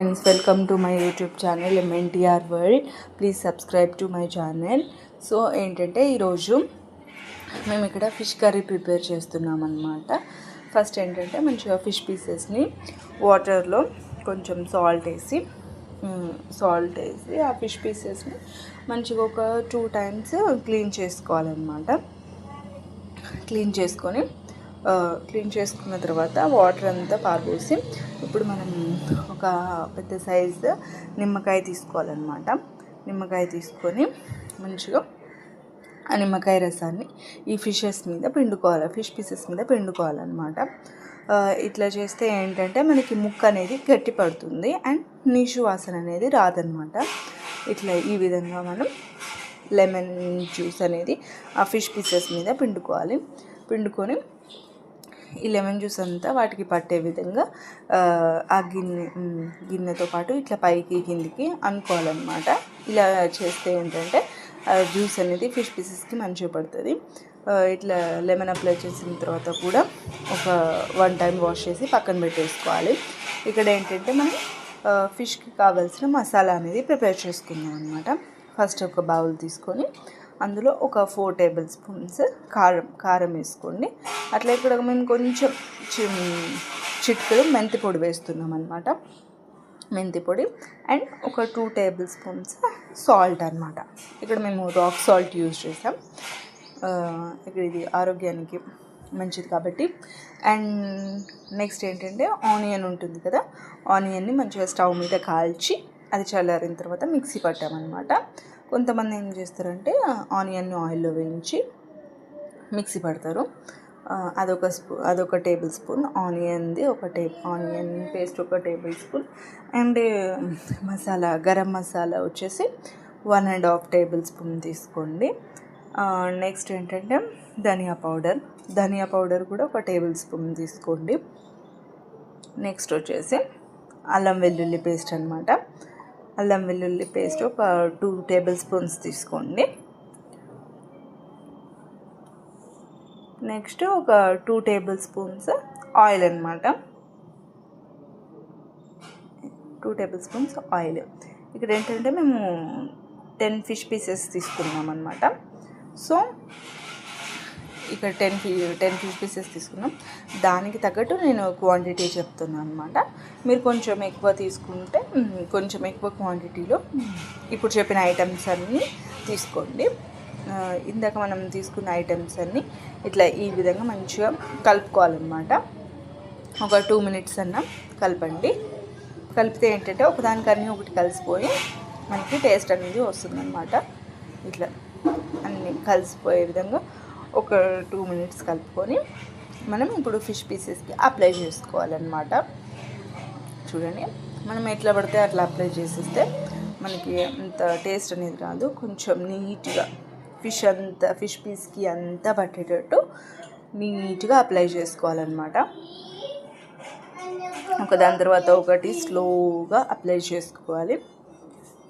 Friends, welcome to my YouTube channel MNTR World. Please subscribe to my channel. So ఏంటంటే ఈరోజు మేము ఇక్కడ fish curry prepare చేస్తున్నాం అన్నమాట. ఫస్ట్ ఏంటంటే మంచిగా ఫిష్ పీసెస్ని వాటర్లో కొంచెం సాల్ట్ వేసి ఆ ఫిష్ పీసెస్ని మంచిగా ఒక 2 times క్లీన్ చేసుకోవాలన్నమాట. క్లీన్ చేసుకున్న తర్వాత వాటర్ అంతా పారబోసి ఇప్పుడు మనం ఒక పెద్ద సైజు నిమ్మకాయ తీసుకోవాలన్నమాట. నిమ్మకాయ తీసుకొని మంచిగా ఆ నిమ్మకాయ రసాన్ని ఈ ఫిష్ పీసెస్ మీద పిండుకోవాలన్నమాట. ఇట్లా చేస్తే ఏంటంటే మనకి ముక్క అనేది గట్టి పడుతుంది అండ్ నీచు వాసన అనేది రాదనమాట. ఇట్లా ఈ విధంగా మనం లెమన్ జ్యూస్ అనేది ఆ ఫిష్ పీసెస్ మీద పిండుకొని ఈ లెమన్ జ్యూస్ అంతా వాటికి పట్టే విధంగా ఆ గిన్నెతో పాటు ఇట్లా పైకి కిందికి అనుకోవాలన్నమాట. ఇలా చేస్తే ఏంటంటే జ్యూస్ అనేది ఫిష్ పీసెస్కి మంచిగా పడుతుంది. ఇట్లా లెమన్ అప్లై చేసిన తర్వాత కూడా ఒక 1 time వాష్ చేసి పక్కన పెట్టేసుకోవాలి. ఇక్కడ ఏంటంటే మనం ఫిష్కి కావాల్సిన మసాలా అనేది ప్రిపేర్ చేసుకుందాం అనమాట. ఫస్ట్ ఒక బౌల్ తీసుకొని అందులో ఒక 4 tablespoons కారం వేసుకోండి. అట్లా ఇక్కడ మేము కొంచెం చిటికెడు మెంతి పొడి వేస్తున్నాం అనమాట. మెంతి పొడి అండ్ ఒక 2 tablespoons సాల్ట్ అనమాట. ఇక్కడ మేము రాక్ సాల్ట్ యూజ్ చేసాం. ఇక్కడ ఇది ఆరోగ్యానికి మంచిది కాబట్టి. అండ్ నెక్స్ట్ ఏంటంటే ఆనియన్ ఉంటుంది కదా, ఆనియన్ని మంచిగా స్టవ్ మీద కాల్చి అది చల్లారిన తర్వాత మిక్సీ పట్టామన్నమాట. కొంతమంది ఏం చేస్తారంటే ఆనియన్ని ఆయిల్లో వేయించి మిక్సీ పడతారు. అదొక టేబుల్ స్పూన్ ఆనియన్ పేస్ట్, ఒక table spoon and garam masala వచ్చేసి 1.5 tablespoon తీసుకోండి. నెక్స్ట్ ఏంటంటే ధనియా పౌడర్ కూడా ఒక టేబుల్ స్పూన్ తీసుకోండి. నెక్స్ట్ వచ్చేసి అల్లం వెల్లుల్లి పేస్ట్ అనమాట. అల్లం వెల్లుల్లి పేస్ట్ ఒక 2 tablespoons తీసుకోండి. నెక్స్ట్ ఒక 2 tablespoons ఆయిల్ అనమాట. 2 tablespoons ఆయిల్. ఇక్కడ ఏంటంటే మేము 10 fish pieces తీసుకున్నాం అనమాట. సో ఇక్కడ 10 fish pieces తీసుకున్నాం. దానికి తగ్గట్టు నేను క్వాంటిటీ చెప్తున్నాను అనమాట. మీరు కొంచెం ఎక్కువ తీసుకుంటే కొంచెం ఎక్కువ క్వాంటిటీలో ఇప్పుడు చెప్పిన ఐటమ్స్ అన్నీ తీసుకోండి. ఇందాక మనం తీసుకున్న ఐటమ్స్ అన్నీ ఇట్లా ఈ విధంగా మంచిగా కలుపుకోవాలన్నమాట. ఒక 2 minutes అన్న కలపండి. కలిపితే ఏంటంటే ఒకదానికన్నీ ఒకటి కలిసిపోయి మనకి టేస్ట్ అనేది వస్తుందన్నమాట. ఇట్లా అన్నీ కలిసిపోయే విధంగా ఒక 2 minutes కలుపుకొని మనం ఇప్పుడు ఫిష్ పీసెస్కి అప్లై చేసుకోవాలన్నమాట. చూడండి, మనం ఎట్లా పడితే అట్లా అప్లై చేసేస్తే మనకి అంత టేస్ట్ అనేది రాదు. కొంచెం నీట్గా ఫిష్ పీస్కి అంతా పట్టేటట్టు నీట్గా అప్లై చేసుకోవాలన్నమాట. దాని తర్వాత ఒకటి స్లోగా అప్లై చేసుకోవాలి.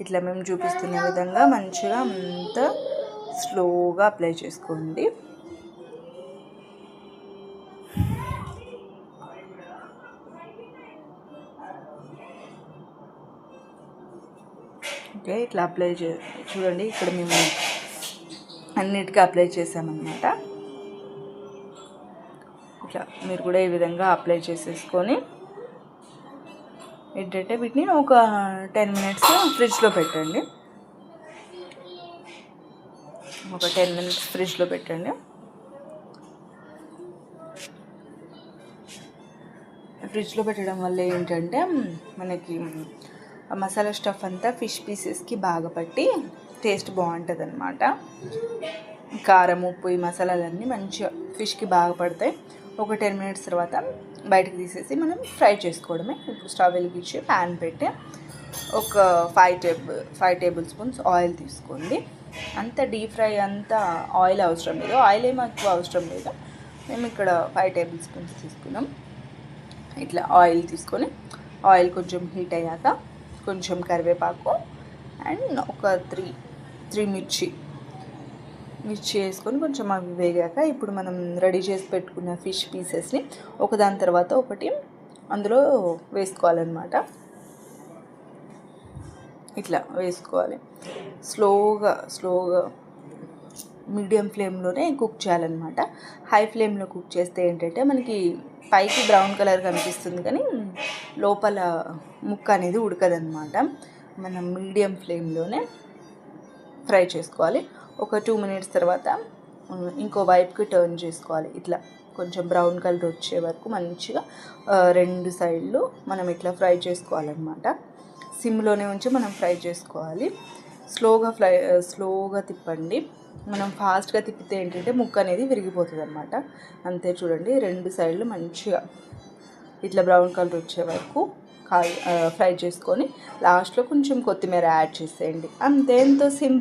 ఇట్లా మేము చూపిస్తున్న విధంగా మంచిగా అంతా స్లోగా అప్లై చేసుకోండి. ఓకే, ఇట్లా అప్లై చూడండి, ఇక్కడ మేము అన్నిటికీ అప్లై చేసామన్నమాట. ఇట్లా మీరు కూడా ఈ విధంగా అప్లై చేసేసుకొని ఏంటంటే వీటిని ఒక 10 minutes ఫ్రిడ్జ్లో పెట్టండి. ఫ్రిడ్జ్లో పెట్టండి. ఫ్రిడ్జ్లో పెట్టడం వల్ల ఏంటంటే మనకి మసాలా స్టఫ్ అంతా ఫిష్ పీసెస్కి బాగా పట్టి టేస్ట్ బాగుంటుంది అనమాట. కారం, ఉప్పు, ఈ మసాలాలన్నీ మంచిగా ఫిష్కి బాగా పడతాయి. ఒక 10 minutes తర్వాత బయటకు తీసేసి మనం ఫ్రై చేసుకోవడమే. ఇప్పుడు స్టవ్ వెలిగించి ప్యాన్ పెట్టి ఒక 5 tablespoons ఆయిల్ తీసుకోండి. అంత డీప్ ఫ్రై అంతా ఆయిల్ అవసరం లేదు, ఆయిల్ ఏమీ ఎక్కువ అవసరం లేదు. మేము ఇక్కడ 5 tablespoons తీసుకున్నాం. ఇట్లా ఆయిల్ తీసుకొని ఆయిల్ కొంచెం హీట్ అయ్యాక కొంచెం కరివేపాకు అండ్ ఒక 3 మిర్చి వేసుకొని కొంచెం అవి వేగాక ఇప్పుడు మనం రెడీ చేసి పెట్టుకున్న ఫిష్ పీసెస్ని ఒకదాని తర్వాత ఒకటి అందులో వేసుకోవాలన్నమాట. ఇట్లా వేసుకోవాలి. స్లోగా మీడియం ఫ్లేమ్లోనే కుక్ చేయాలన్నమాట. హై ఫ్లేమ్లో కుక్ చేస్తే ఏంటంటే మనకి పైకి బ్రౌన్ కలర్ కనిపిస్తుంది కానీ లోపల ముక్క అనేది ఉడకదన్నమాట. మనం మీడియం ఫ్లేమ్లోనే ఫ్రై చేసుకోవాలి. ఒక 2 మినిట్స్ తర్వాత ఇంకో వైపుకి టర్న్ చేసుకోవాలి. ఇట్లా కొంచెం బ్రౌన్ కలర్ వచ్చే వరకు మంచిగా 2 సైడ్లు మనం ఇట్లా ఫ్రై చేసుకోవాలన్నమాట. సిమ్లోనే ఉంచి మనం ఫ్రై చేసుకోవాలి. స్లోగా తిప్పండి. మనం ఫాస్ట్గా తిప్పితే ఏంటంటే ముక్క అనేది విరిగిపోతుంది అన్నమాట. అంతే, చూడండి 2 సైడ్లు మంచిగా ఇట్లా బ్రౌన్ కలర్ వచ్చే వరకు ఫ్రై చేసుకొని లాస్ట్లో కొంచెం కొత్తిమీర యాడ్ చేసేయండి. అంతే, ఎంతో సింపుల్.